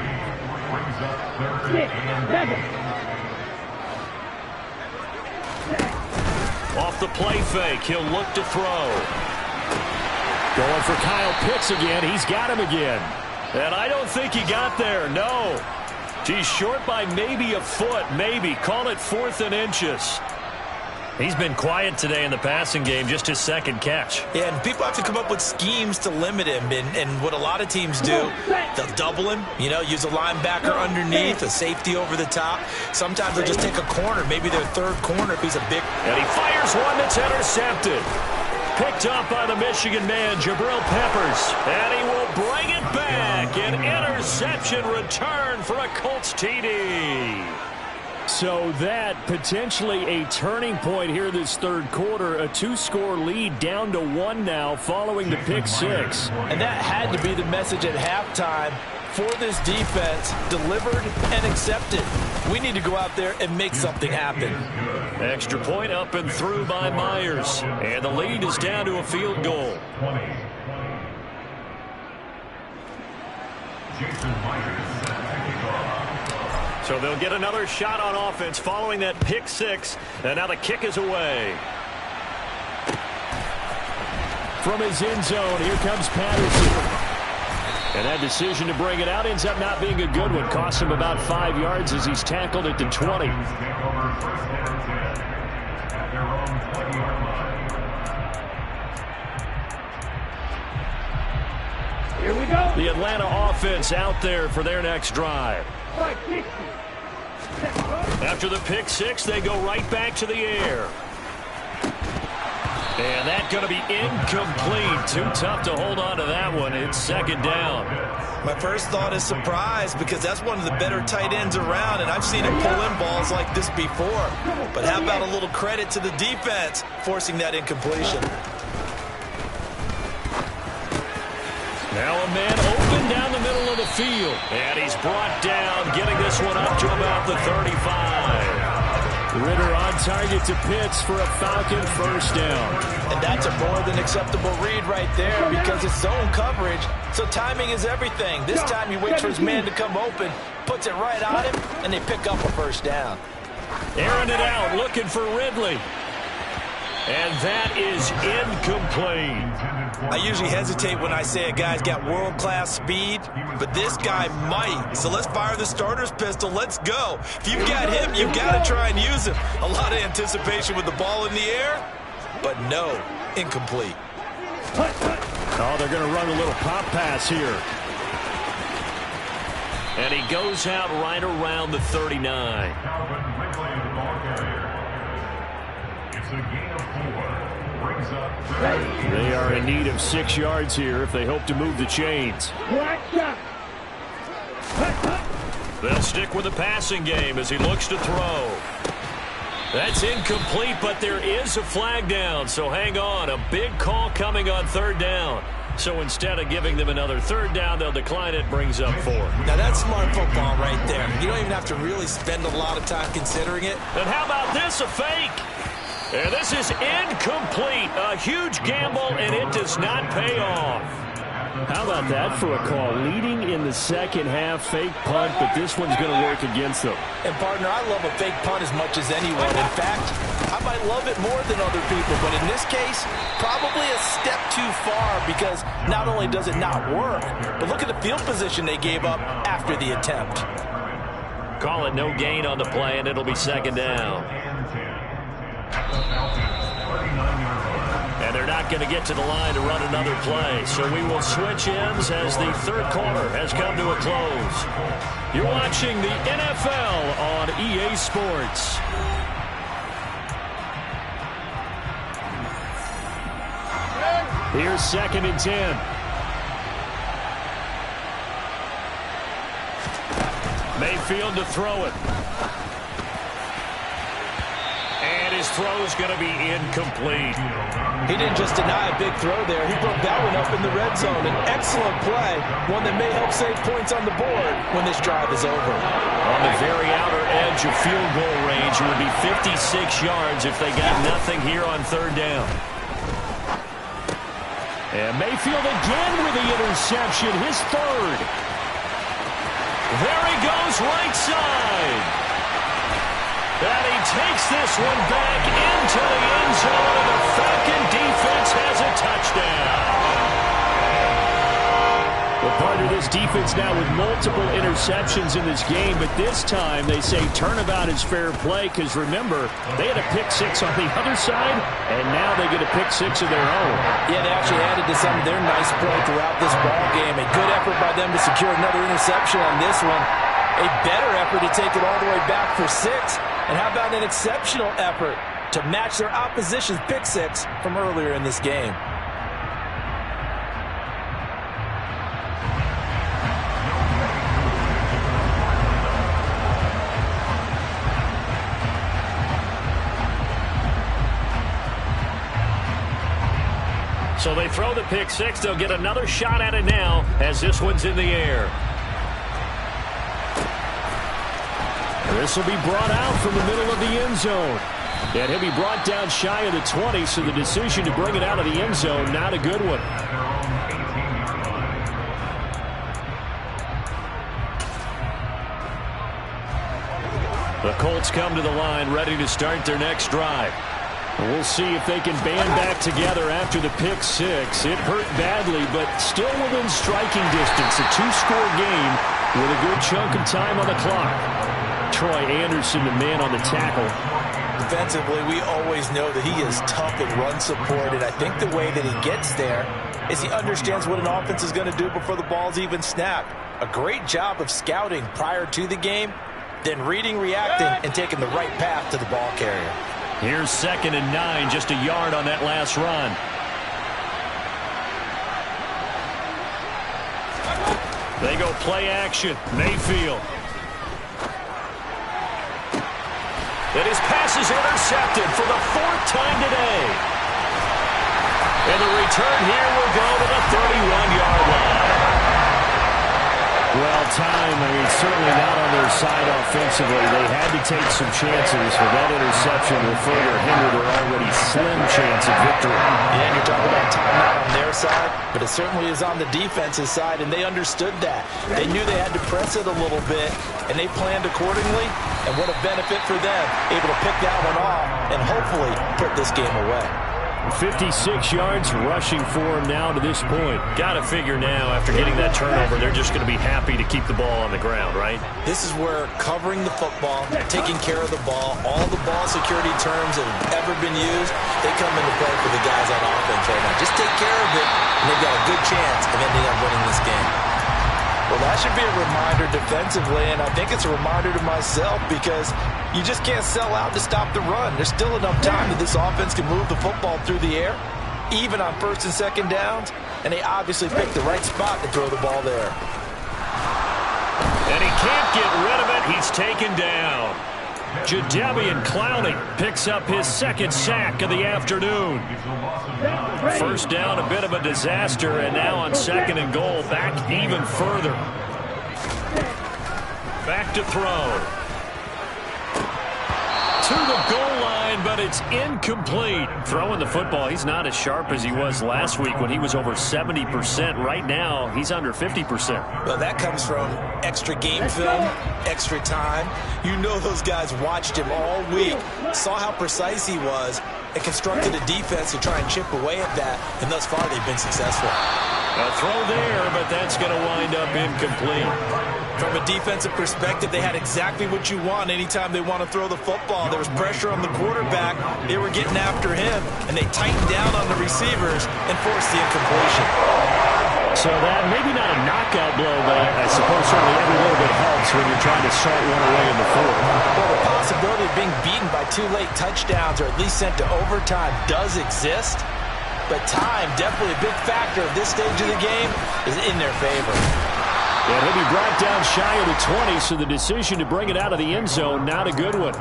6, 7. Off the play fake, he'll look to throw. Going for Kyle Pitts again. He's got him again. And I don't think he got there, no. He's short by maybe a foot, maybe. Call it 4th and inches. He's been quiet today in the passing game, just his 2nd catch. Yeah, and people have to come up with schemes to limit him. And what a lot of teams do, they'll double him, use a linebacker underneath, a safety over the top. Sometimes they'll just take a corner, maybe their 3rd corner if he's a big. And he fires one that's intercepted. Picked up by the Michigan man, Jabril Peppers. And he will bring it back. An interception return for a Colts TD. So that potentially a turning point here this third quarter. A 2-score lead down to 1 now following the pick 6. And that had to be the message at halftime for this defense. Delivered and accepted. We need to go out there and make something happen. Extra point up and through by Myers. And the lead is down to a field goal. Jason Myers. So they'll get another shot on offense following that pick 6. And now the kick is away. From his end zone, here comes Patterson. And that decision to bring it out ends up not being a good one. Costs him about 5 yards as he's tackled at the 20. Here we go. The Atlanta offense out there for their next drive. 60. After the pick 6, they go right back to the air. And that's going to be incomplete. Too tough to hold on to that one. It's 2nd down. My first thought is surprise because that's one of the better tight ends around, and I've seen him pull in balls like this before. But how about a little credit to the defense forcing that incompletion? Now a man open down the middle of the field. And he's brought down, getting this one up to about the 35. Ritter on target to Pitts for a Falcon first down. And that's a more than acceptable read right there because it's zone coverage. So timing is everything. This time he waits for his man to come open, puts it right on him, and they pick up a first down. Airing it out, looking for Ridley. And that is incomplete. I usually hesitate when I say a guy's got world-class speed, but this guy might. So let's fire the starter's pistol. Let's go. If you've got him, you've got to try and use him. A lot of anticipation with the ball in the air, but no, incomplete. Oh, they're going to run a little pop pass here. And he goes out right around the 39. Calvin Ridley, the ball carrier. It's a gain of 4. Brings up third. They are in need of 6 yards here if they hope to move the chains. Black shot. They'll stick with the passing game as he looks to throw. That's incomplete, but there is a flag down, so hang on. A big call coming on 3rd down. So instead of giving them another 3rd down, they'll decline it, brings up 4. Now that's smart football right there. You don't even have to really spend a lot of time considering it. And how about this, a fake? And this is incomplete. A huge gamble, and it does not pay off. How about that for a call? Leading in the second half, fake punt, but this one's going to work against them. And, partner, I love a fake punt as much as anyone. In fact, I might love it more than other people, but in this case, probably a step too far because not only does it not work, but look at the field position they gave up after the attempt. Call it no gain on the play, and it'll be 2nd down. And they're not going to get to the line to run another play. So we will switch ends as the 3rd quarter has come to a close. You're watching the NFL on EA Sports. Here's 2nd and 10. Mayfield to throw it. And his throw's going to be incomplete. He didn't just deny a big throw there. He broke that one up in the red zone. An excellent play, one that may help save points on the board when this drive is over. On the very outer edge of field goal range, it would be 56 yards if they got nothing here on 3rd down. And Mayfield again with the interception, his 3rd. There he goes, right side. And he takes this one back into the end zone, and the Falcon defense has a touchdown. Well, part of this defense now with multiple interceptions in this game, but this time they say turnabout is fair play because, remember, they had a pick 6 on the other side, and now they get a pick 6 of their own. Yeah, they actually added to some of their nice play throughout this ball game. A good effort by them to secure another interception on this one. A better effort to take it all the way back for 6. And how about an exceptional effort to match their opposition's pick 6 from earlier in this game? So they throw the pick 6. They'll get another shot at it now as this one's in the air. This will be brought out from the middle of the end zone. And he'll be brought down shy of the 20, so the decision to bring it out of the end zone, not a good one. The Colts come to the line, ready to start their next drive. We'll see if they can band back together after the pick 6. It hurt badly, but still within striking distance. A 2-score game with a good chunk of time on the clock. Troy Anderson, the man on the tackle. Defensively, we always know that he is tough at run support, and I think the way that he gets there is he understands what an offense is going to do before the ball's even snapped. A great job of scouting prior to the game, then reading, reacting, and taking the right path to the ball carrier. Here's 2nd and 9, just a yard on that last run. They go play action. Mayfield. And his pass is intercepted for the 4th time today. And the return here will go to the 31-yard line. Well, time, certainly not on their side offensively. They had to take some chances, but that interception will further hinder their already slim chance of victory. Yeah, and you're talking about time not on their side, but it certainly is on the defense's side, and they understood that. They knew they had to press it a little bit, and they planned accordingly, and what a benefit for them, able to pick that one off and hopefully put this game away. 56 yards rushing for him now to this point. Got to figure now, after getting that turnover, they're just going to be happy to keep the ball on the ground, right? This is where covering the football, taking care of the ball, all the ball security terms that have ever been used, they come into play for the guys on offense right now. Just take care of it, and they've got a good chance of ending up winning this game. Well, that should be a reminder defensively, and I think it's a reminder to myself because you just can't sell out to stop the run. There's still enough time that this offense can move the football through the air, even on first and second downs, and they obviously picked the right spot to throw the ball there. And he can't get rid of it. He's taken down. Jadeveon Clowney picks up his second sack of the afternoon. First down, a bit of a disaster, and now on second and goal, back even further. Back to throw. To the goal line, but it's incomplete. Throwing the football, he's not as sharp as he was last week when he was over 70%. Right now, he's under 50%. Well, that comes from extra game film, extra time. You know those guys watched him all week, saw how precise he was, and constructed a defense to try and chip away at that, and thus far they've been successful. A throw there, but that's going to wind up incomplete. From a defensive perspective, they had exactly what you want anytime they want to throw the football. There was pressure on the quarterback. They were getting after him, and they tightened down on the receivers and forced the incompletion. So that, maybe not a knockout blow, but I suppose certainly every little bit helps when you're trying to salt one away in the fourth. Well, the possibility of being beaten by 2 late touchdowns or at least sent to overtime does exist, but time, definitely a big factor at this stage of the game, is in their favor. And he'll be brought down shy of the 20, so the decision to bring it out of the end zone, not a good one.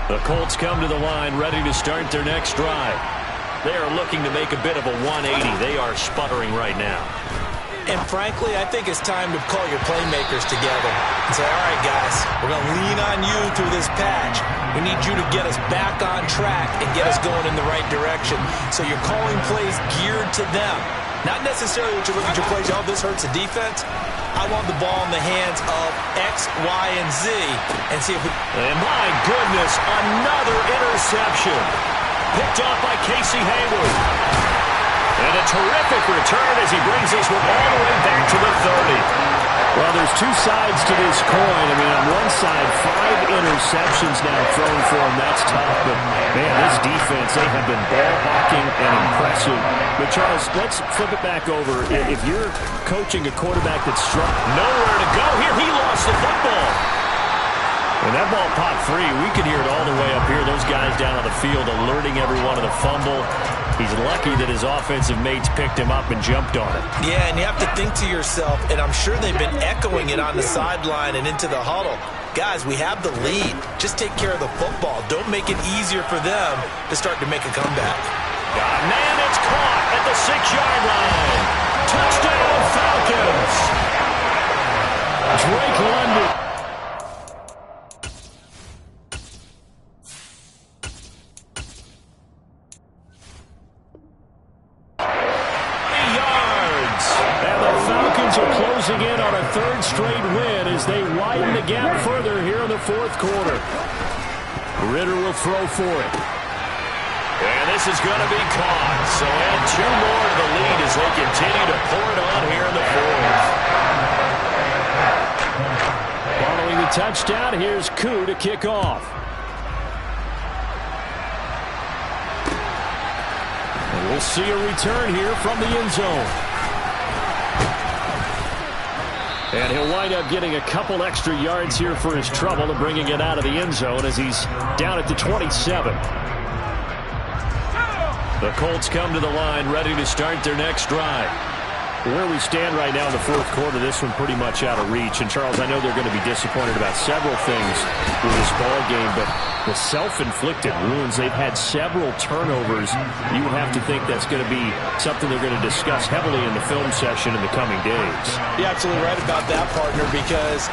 The Colts come to the line, ready to start their next drive. They are looking to make a bit of a 180. They are sputtering right now. And frankly, I think it's time to call your playmakers together and say, all right, guys, we're going to lean on you through this patch. We need you to get us back on track and get us going in the right direction. So you're calling plays geared to them. Not necessarily what you look at your plays, oh, this hurts the defense. I want the ball in the hands of X, Y, and Z and see if we... And my goodness, another interception. Picked off by Casey Hayward. And a terrific return as he brings this one all the way back to the 30. Well, there's two sides to this coin. I mean, on one side, 5 interceptions now thrown for him. That's tough. But, man, this defense, they have been ball-hawking and impressive. But, Charles, let's flip it back over. If you're coaching a quarterback that's struck nowhere to go, here he lost the football. And that ball popped free. We can hear it all the way up here. Those guys down on the field alerting everyone of the fumble. He's lucky that his offensive mates picked him up and jumped on it. Yeah, and you have to think to yourself, and I'm sure they've been echoing it on the sideline and into the huddle. Guys, we have the lead. Just take care of the football. Don't make it easier for them to start to make a comeback. Man, it's caught at the 6-yard line. Touchdown, Falcons. Drake London. In on a 3rd straight win as they widen the gap further here in the 4th quarter. Ritter will throw for it. And this is going to be caught. So add 2 more to the lead as they continue to pour it on here in the 4th. Following the touchdown, here's Koo to kick off. And we'll see a return here from the end zone. And he'll wind up getting a couple extra yards here for his trouble and bringing it out of the end zone as he's down at the 27. The Colts come to the line ready to start their next drive. Where we stand right now in the 4th quarter, this one pretty much out of reach. And, Charles, I know they're going to be disappointed about several things with this ball game, but the self-inflicted wounds, they've had several turnovers. You have to think that's going to be something they're going to discuss heavily in the film session in the coming days. You're absolutely right about that, partner, because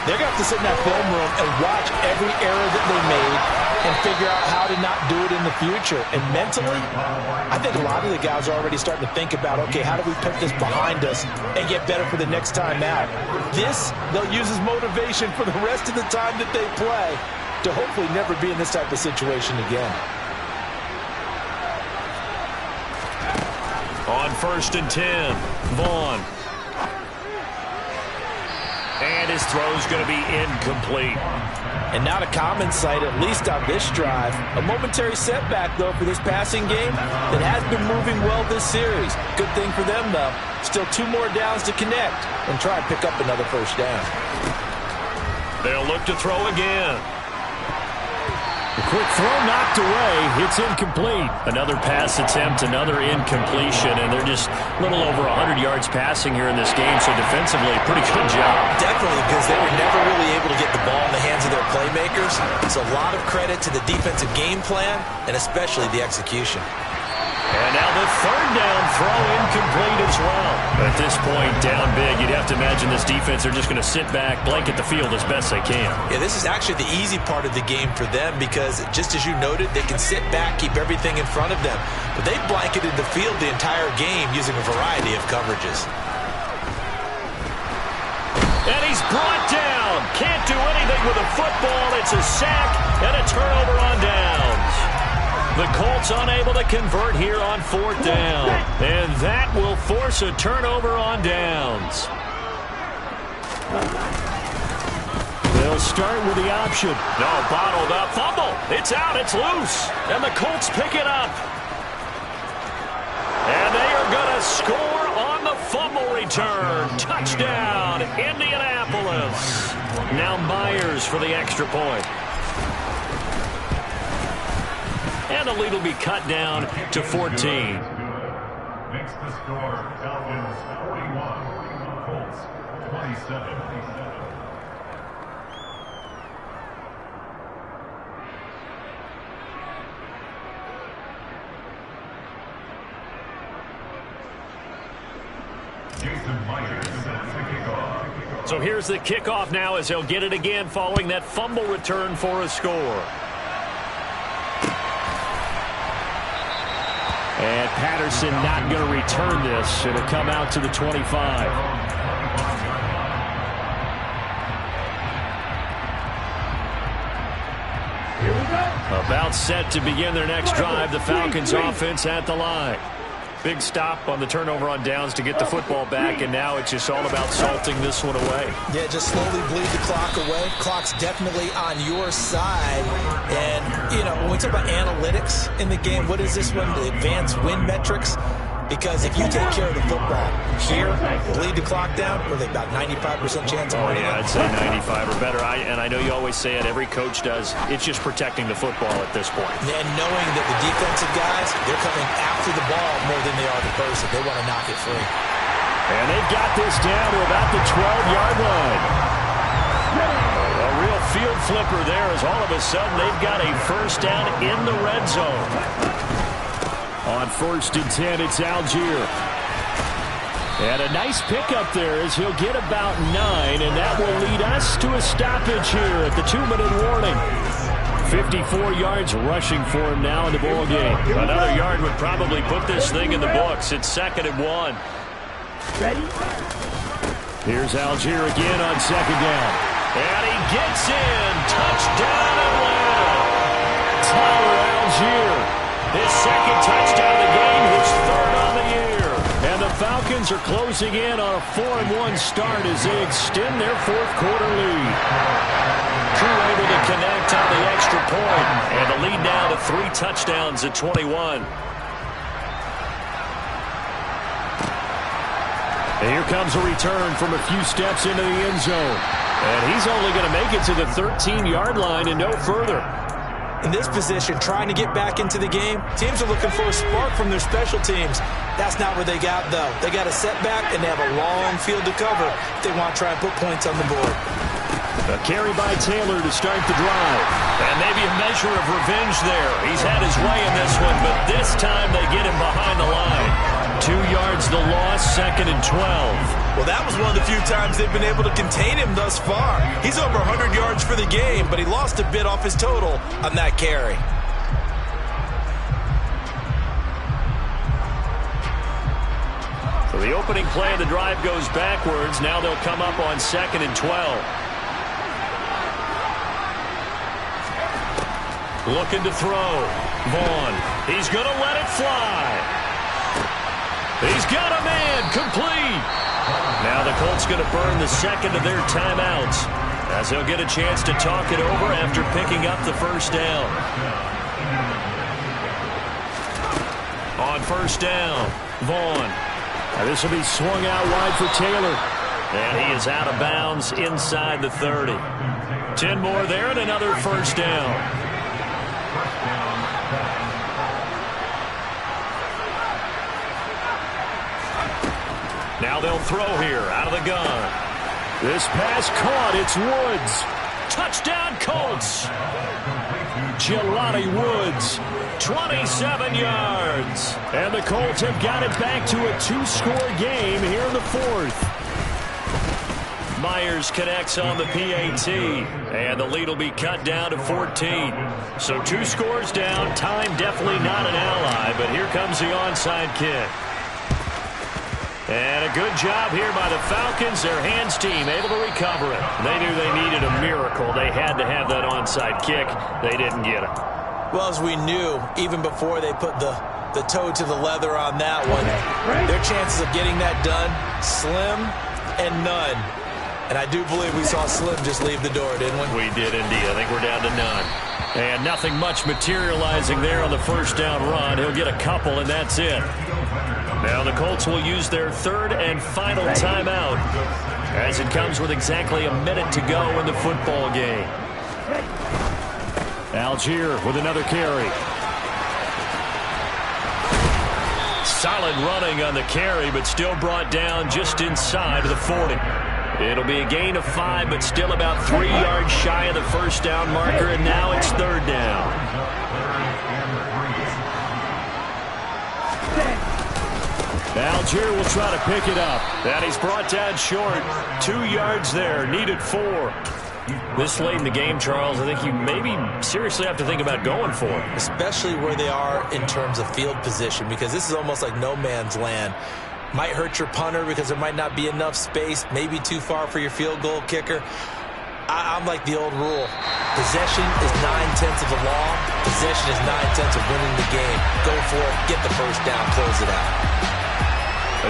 they're going to have to sit in that film room and watch every error that they made and figure out how to not do it in the future. And mentally, I think a lot of the guys are already starting to think about, okay, how do we put this behind us and get better for the next time out? This, they'll use as motivation for the rest of the time that they play to hopefully never be in this type of situation again. On 1st and 10, Vaughn. And his throw's going to be incomplete. And not a common sight, at least on this drive. A momentary setback, though, for this passing game that has been moving well this series. Good thing for them, though. Still 2 more downs to connect and try and pick up another first down. They'll look to throw again. The quick throw knocked away. It's incomplete. Another pass attempt, another incompletion, and they're just a little over 100 yards passing here in this game, so defensively, pretty good job. Definitely, because they were never really able to get the ball in the hands of their playmakers. So a lot of credit to the defensive game plan, and especially the execution. And now the third down throw incomplete as well. At this point, down big, you'd have to imagine this defense are just going to sit back, blanket the field as best they can. Yeah, this is actually the easy part of the game for them because, just as you noted, they can sit back, keep everything in front of them. But they blanketed the field the entire game using a variety of coverages. And he's brought down. Can't do anything with a football. It's a sack and a turnover on downs. The Colts unable to convert here on 4th down. And that will force a turnover on downs. They'll start with the option. No, bottled up. Fumble. It's out. It's loose. And the Colts pick it up. And they are going to score on the fumble return. Touchdown, Indianapolis. Now Myers for the extra point. And the lead will be cut down to 14. Makes the score Falcons 41, Colts 27. Jason Myers sets the kickoff. So here's the kickoff now as they'll get it again following that fumble return for a score. And Patterson not going to return this. It'll come out to the 25. Here we go. About set to begin their next drive. The Falcons offense at the line. Big stop on the turnover on downs to get the football back, and now it's just all about salting this one away. Yeah, just slowly bleed the clock away. Clock's definitely on your side. And, you know, when we talk about analytics in the game, what is this one? The advanced win metrics? Because if you take care of the football here, bleed the clock down, with about 95% chance of winning. Yeah, I'd say 95 or better. And I know you always say it, every coach does. It's just protecting the football at this point. And knowing that the defensive guys, they're coming after the ball more than they are the person. They want to knock it free. And they've got this down to about the 12-yard line. A real field flipper there as all of a sudden they've got a first down in the red zone. On 1st and 10, it's Algier. And a nice pickup there as he'll get about 9, and that will lead us to a stoppage here at the 2-minute warning. 54 yards rushing for him now in the ball game. Another yard would probably put this thing in the books. It's 2nd and 1. Ready? Here's Algier again on 2nd down. And he gets in. Touchdown Atlanta. Tyler Algier. His 2nd touchdown of the game, his 3rd on the year. And the Falcons are closing in on a 4-1 start as they extend their 4th quarter lead. Crew able to connect on the extra point, and the lead now to 3 touchdowns at 21. And here comes a return from a few steps into the end zone. And he's only going to make it to the 13-yard line and no further. In this position, trying to get back into the game, teams are looking for a spark from their special teams. That's not what they got, though. They got a setback, and they have a long field to cover if they want to try and put points on the board. A carry by Taylor to start the drive. And maybe a measure of revenge there. He's had his way in this one, but this time they get him behind the line. 2 yards the loss, 2nd and 12. Well, that was one of the few times they've been able to contain him thus far. He's over 100 yards for the game, but he lost a bit off his total on that carry. So the opening play of the drive goes backwards. Now they'll come up on 2nd and 12. Looking to throw. Vaughn. He's going to let it fly. He's got a man. Complete. Now the Colts going to burn the second of their timeouts, as they'll get a chance to talk it over after picking up the first down. On first down, Vaughn. Now this will be swung out wide for Taylor. And he is out of bounds inside the 30. 10 more there and another first down. Now they'll throw here out of the gun. This pass caught. It's Woods. Touchdown Colts. Jelani Woods, 27 yards. And the Colts have got it back to a 2-score game here in the fourth. Myers connects on the PAT, and the lead will be cut down to 14. So 2 scores down. Time definitely not an ally, but here comes the onside kick. And a good job here by the Falcons. Their hands team able to recover it. They knew they needed a miracle. They had to have that onside kick. They didn't get it. Well, as we knew, even before they put the toe to the leather on that one, their chances of getting that done, slim and none. And I do believe we saw Slim just leave the door, didn't we? We did indeed. I think we're down to none. And nothing much materializing there on the first down run. He'll get a couple, and that's it. Now the Colts will use their third and final timeout, as it comes with exactly a minute to go in the football game. Algier with another carry. Solid running on the carry, but still brought down just inside of the 40. It'll be a gain of 5, but still about 3 yards shy of the first down marker, and now it's third down. Algier will try to pick it up, and he's brought down short. 2 yards there, needed 4. This late in the game, Charles, I think you maybe seriously have to think about going for it. Especially where they are in terms of field position, because this is almost like no man's land. Might hurt your punter because there might not be enough space, maybe too far for your field goal kicker. I'm like the old rule. Possession is 9/10 of the law. Possession is 9/10 of winning the game. Go for it, get the first down, close it out.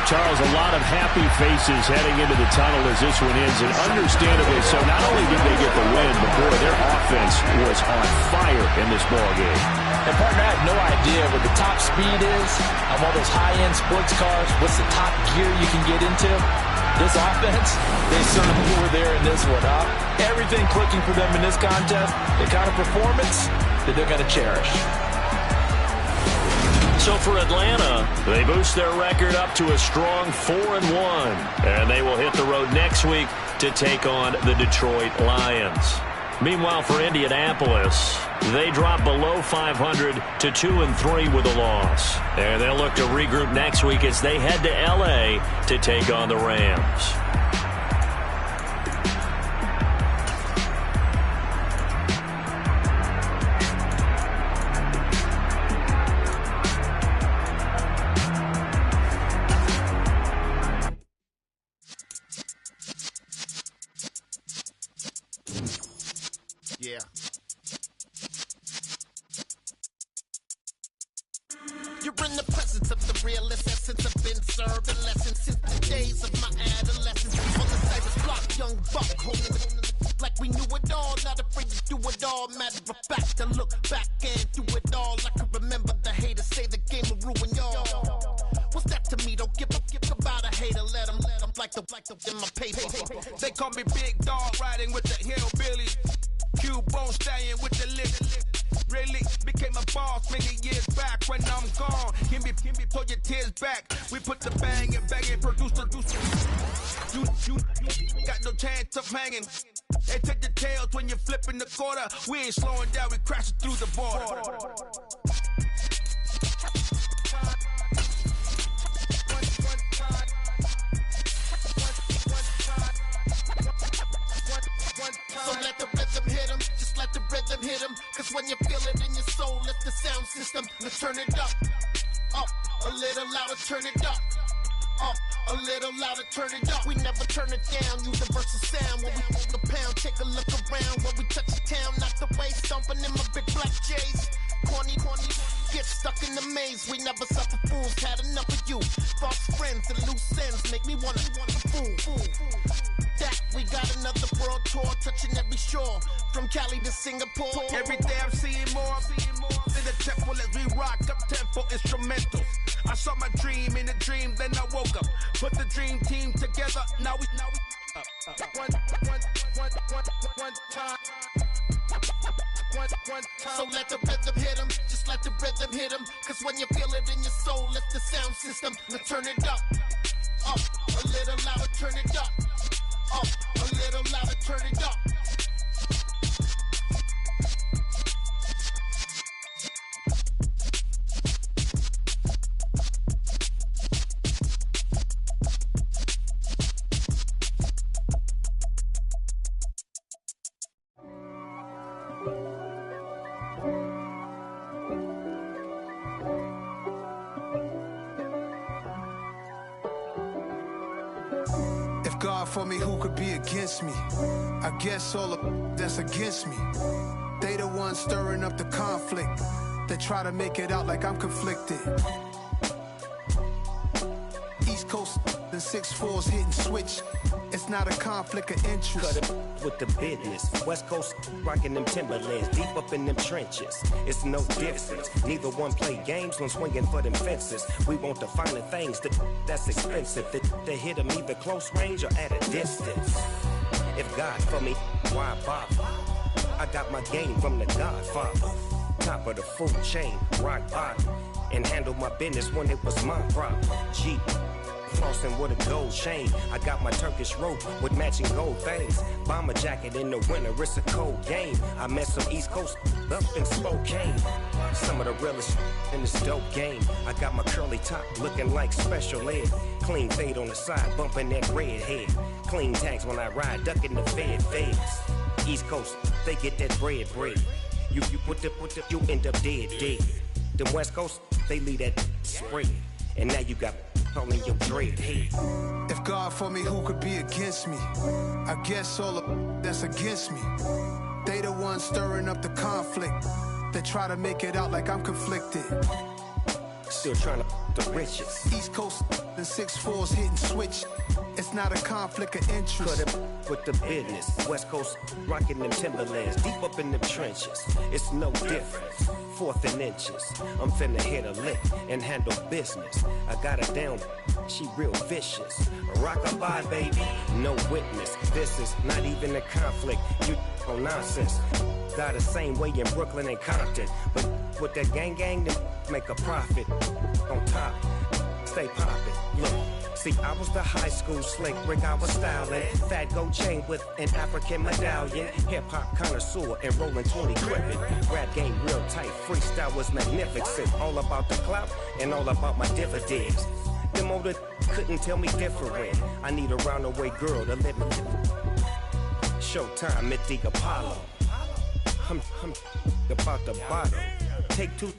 Charles, a lot of happy faces heading into the tunnel as this one ends, and understandably so. Not only did they get the win, but boy, their offense was on fire in this ballgame. And partner, I have no idea what the top speed is on all those high-end sports cars. What's the top gear you can get into? This offense, they certainly were there in this one, huh? Everything clicking for them in this contest, the kind of performance that they're going to cherish. So for Atlanta, they boost their record up to a strong 4-1. And they will hit the road next week to take on the Detroit Lions. Meanwhile, for Indianapolis, they drop below 500 to 2-3 with a loss. And they'll look to regroup next week as they head to L.A. to take on the Rams. Yeah. You're in the presence of the realest essence. I've been serving lessons since the days of my adolescence. On the Cyrus block, young buck, holding it like we knew it all. Not afraid to do it all. Matter of fact, I look back and do it all. I can remember the haters say the game will ruin y'all. What's that to me? Don't give about a hater. Let them like the in my paper. They call me Big Dog, riding with the hillbillies. Q-Bone stallion with the lick. Really became a boss many years back. When I'm gone, give me pull your tears back. We put the bang and produce the You got no chance of hanging. They take the tails when you're flipping the quarter. We ain't slowing down, we crashing through the border. So let the rhythm hit him, just let the rhythm hit him. Cause when you feel it in your soul, lift the sound system. Let's turn it up, a little louder, turn it up, a little louder, turn it up. We never turn it down, universal sound. When we move the pound, take a look around. When we touch the town, not the way, stomping in my big black J's. Corny, get stuck in the maze. We never suffer fools, had enough of you. False friends and loose ends make me wanna fool. Cali to Singapore. Every day I'm seeing more. In the temple as we rock up tempo instrumentals. I saw my dream in a dream, then I woke up. Put the dream team together. Now we one time. So let the rhythm hit him, just let the rhythm hit him. Cause when you feel it in your soul, lift the sound system. Now turn it up, a little louder, turn it up, a little louder, turn it up. God for me, who could be against me? I guess all of that's against me. They the ones stirring up the conflict. They try to make it out like I'm conflicted. East Coast and 6'4's hitting switch. It's not a conflict of interest. Cut it with the business. West Coast rocking them Timberlands, deep up in them trenches. It's no difference. Neither one play games when swinging for them fences. We want the finer things that's expensive. That hit them either close range or at a distance. If God for me, why bother? I got my game from the Godfather. Top of the food chain, rock bottom. And handle my business when it was my problem. Jeep. Flossing with a gold chain. I got my Turkish rope with matching gold things. Bomber jacket in the winter, it's a cold game. I met some East Coast up in Spokane. Some of the realest in this dope game. I got my curly top looking like special ed. Clean fade on the side, bumping that red head. Clean tags when I ride, ducking the feds. East Coast, they get that bread. You you end up dead. The West Coast, they leave that spread. And now you got calling your dread head. If God for me, who could be against me? I guess all of that's against me. They the ones stirring up the conflict. They try to make it out like I'm conflicted. Still trying to the riches. East Coast and 6'4's hitting switch. It's not a conflict of interest. Cut it with the business. West Coast rocking them Timberlands, deep up in them trenches. It's no difference. 4th and inches. I'm finna hit a lick and handle business. I got her down, she real vicious. Rock-a-bye, baby, no witness. This is not even a conflict. You on nonsense. Got the same way in Brooklyn and Compton, but with that gang, then make a profit. On top, stay poppin'. Look. See, I was the high school slick rig I was styling. Fat gold chain with an African medallion. Hip-hop connoisseur and rolling 20 gripping. Rap game real tight, freestyle was magnificent. All about the clout and all about my dividends. Them older couldn't tell me different. I need a roundaway girl to let me Showtime at the Apollo. I'm about the bottom. Take 2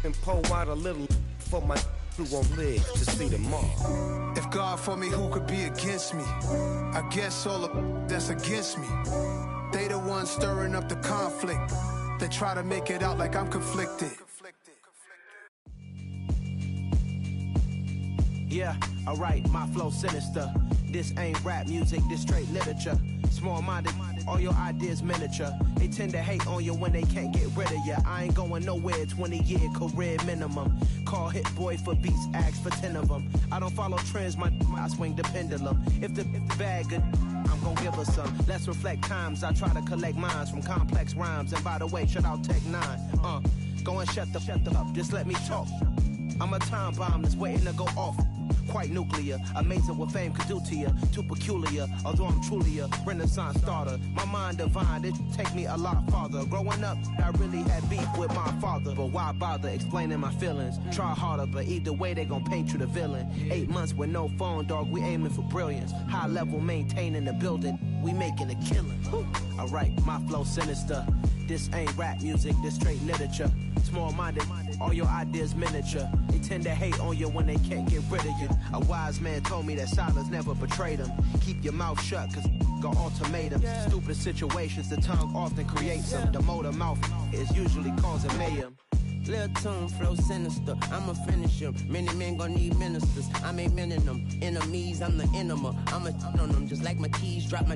and pour out a little for my who won't live to see tomorrow. If God for me, who could be against me? I guess all of that's against me. They the ones stirring up the conflict. They try to make it out like I'm conflicted. Yeah, alright, my flow sinister. This ain't rap music, this straight literature. Small-minded, all your ideas miniature. They tend to hate on you when they can't get rid of you. I ain't going nowhere, 20-year career minimum. Call Hit Boy for beats, ask for 10 of them. I don't follow trends, I swing the pendulum. If the bag good, I'm gon' give her some. Let's reflect times, I try to collect minds from complex rhymes. And by the way, shout out Tech 9. Go and shut the up, just let me talk. I'm a time bomb that's waiting to go off. Quite nuclear, amazing what fame could do to you. Too peculiar, although I'm truly a renaissance starter. My mind divine, it take me a lot farther. Growing up, I really had beef with my father. But why bother explaining my feelings? Try harder, but either way they gon' paint you the villain. 8 months with no phone, dog, we aiming for brilliance. High level maintaining the building, we making a killing. Alright, my flow sinister. This ain't rap music, this straight literature. Small-minded, all your ideas miniature. They tend to hate on you when they can't get rid of you. A wise man told me that silence never betrayed him. Keep your mouth shut, cause got ultimatums. Stupid situations, the tongue often creates them. The motor mouth is usually causing mayhem. Lil' tune, flow sinister, I'ma finish him. Many men gon' need ministers, I'm a men in them. Enemies, I'm the enema. I'ma on them, just like my keys, drop my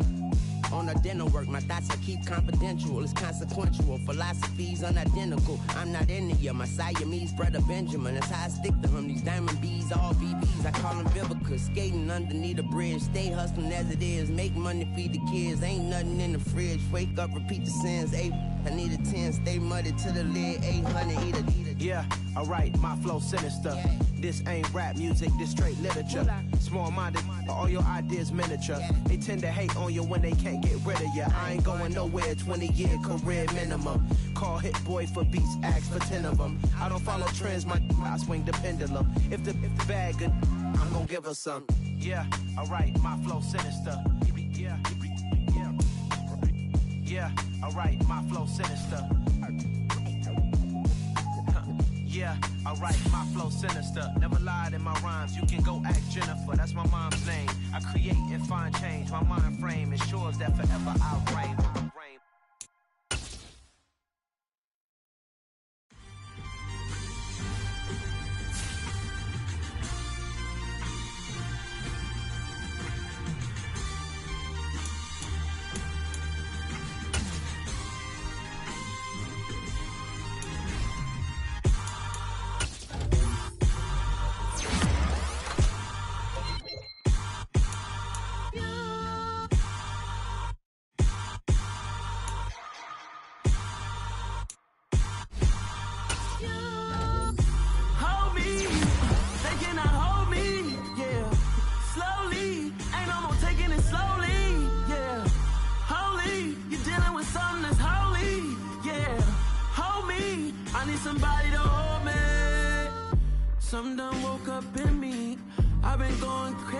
On her dental work, my thoughts I keep confidential. It's consequential. Philosophies unidentical. I'm not in it, my Siamese brother Benjamin. That's how I stick to him. These diamond bees, all BBs. I call them Vivica. Skating underneath a bridge. Stay hustling as it is. Make money, feed the kids. Ain't nothing in the fridge. Wake up, repeat the sins. I need a 10. Stay muddy to the lid. 800, eat a. Yeah, alright, my flow sinister. This ain't rap music, this straight literature. Small-minded, all your ideas miniature. They tend to hate on you when they can't get rid of you. I ain't going nowhere, 20-year career minimum. Call Hit Boy for beats, ask for 10 of them. I don't follow trends, I swing the pendulum. If the bag good, I'm gonna give her some. Yeah, alright, my flow sinister. Yeah, alright, my flow sinister. Yeah, alright, my flow sinister. Never lied in my rhymes, you can go ask Jennifer. That's my mom's name. I create and find change. My mind frame ensures that forever I'll reign. Somebody to hold me. Something done woke up in me. I've been going crazy.